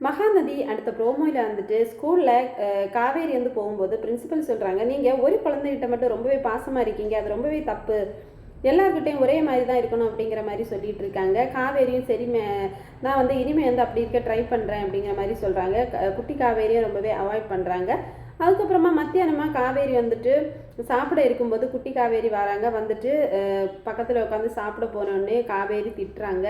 மகாநதி அடுத்த ப்ரோமோவில் வந்துட்டு ஸ்கூலில் காவேரி வந்து போகும்போது பிரின்சிபல் சொல்கிறாங்க, நீங்கள் ஒரு குழந்தைகிட்ட மட்டும் ரொம்பவே பாசமாக இருக்கீங்க, அது ரொம்பவே தப்பு, எல்லாருக்கிட்டையும் ஒரே மாதிரி தான் இருக்கணும் அப்படிங்கிற மாதிரி சொல்லிட்டு இருக்காங்க. காவேரியும் சரி, நான் வந்து இனிமேல் வந்து அப்படி இருக்க ட்ரை பண்ணுறேன் அப்படிங்கிற மாதிரி சொல்கிறாங்க. குட்டி காவேரியை ரொம்பவே அவாய்ட் பண்ணுறாங்க. அதுக்கப்புறமா மத்தியானமாக காவேரி வந்துட்டு சாப்பிட இருக்கும்போது குட்டி காவேரி வராங்க. வந்துட்டு பக்கத்தில் உட்காந்து சாப்பிட போனோடனே காவேரி திட்டுறாங்க,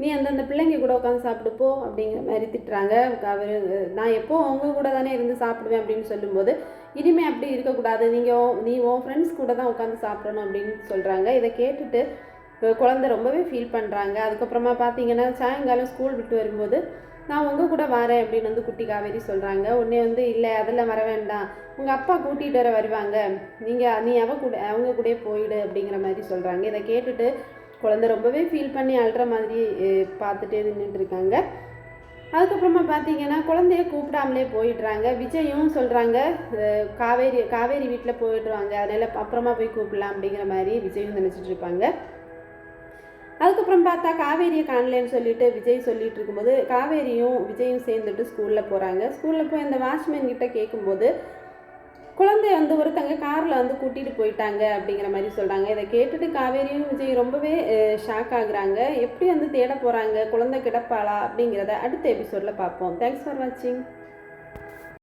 நீ அந்த பிள்ளைங்க கூட உட்காந்து சாப்பிடுப்போ அப்படிங்கிற மாதிரி திட்டுறாங்க. காவேரி, நான் எப்போ அவங்க கூட தானே இருந்து சாப்பிடுவேன் அப்படின்னு சொல்லும்போது, இனிமேல் அப்படி இருக்கக்கூடாது, நீ உன் ஃப்ரெண்ட்ஸ் கூட தான் உட்காந்து சாப்பிடணும் அப்படின்னு சொல்கிறாங்க. இதை கேட்டுட்டு குழந்தை ரொம்பவே ஃபீல் பண்ணுறாங்க. அதுக்கப்புறமா பார்த்தீங்கன்னா சாயங்காலம் ஸ்கூல் விட்டு வரும்போது, நான் உங்கள் கூட வரேன் அப்படின்னு வந்து குட்டி காவேரி சொல்கிறாங்க. உடனே வந்து, இல்லை அதெல்லாம் வர வேண்டாம், உங்கள் அப்பா கூட்டிகிட்டு வருவாங்க, நீ அவங்க கூட போயிடு அப்படிங்கிற மாதிரி சொல்கிறாங்க. இதை கேட்டுட்டு குழந்தை ரொம்பவே ஃபீல் பண்ணி அழுற மாதிரி பார்த்துட்டே நின்றுட்டு இருக்காங்க. அதுக்கப்புறமா பார்த்தீங்கன்னா குழந்தைய கூப்பிடாமலே போயிடுறாங்க. விஜயும் சொல்கிறாங்க, காவேரி வீட்டில் போயிடுவாங்க, அதனால் அப்புறமா போய் கூப்பிடலாம் அப்படிங்கிற மாதிரி விஜயும் நினச்சிட்டு இருப்பாங்க. அதுக்கப்புறம் பார்த்தா காவேரியை காணலன்னு சொல்லிட்டு விஜய் சொல்லிட்டு இருக்கும்போது காவேரியும் விஜயும் சேர்ந்துட்டு ஸ்கூலில் போகிறாங்க. ஸ்கூலில் போய் அந்த வாட்ச்மேன் கிட்ட கேட்கும்போது, குழந்தைய வந்து ஒருத்தங்க காரில் வந்து கூட்டிகிட்டு போயிட்டாங்க அப்படிங்கிற மாதிரி சொல்கிறாங்க. இதை கேட்டுட்டு காவேரியும் விஜய் ரொம்பவே ஷாக் ஆகுறாங்க. எப்படி வந்து தேட போகிறாங்க, குழந்தை கிடப்பாளா அப்படிங்கிறத அடுத்த எபிசோடில் பார்ப்போம். தேங்க்ஸ் ஃபார் வாட்சிங்.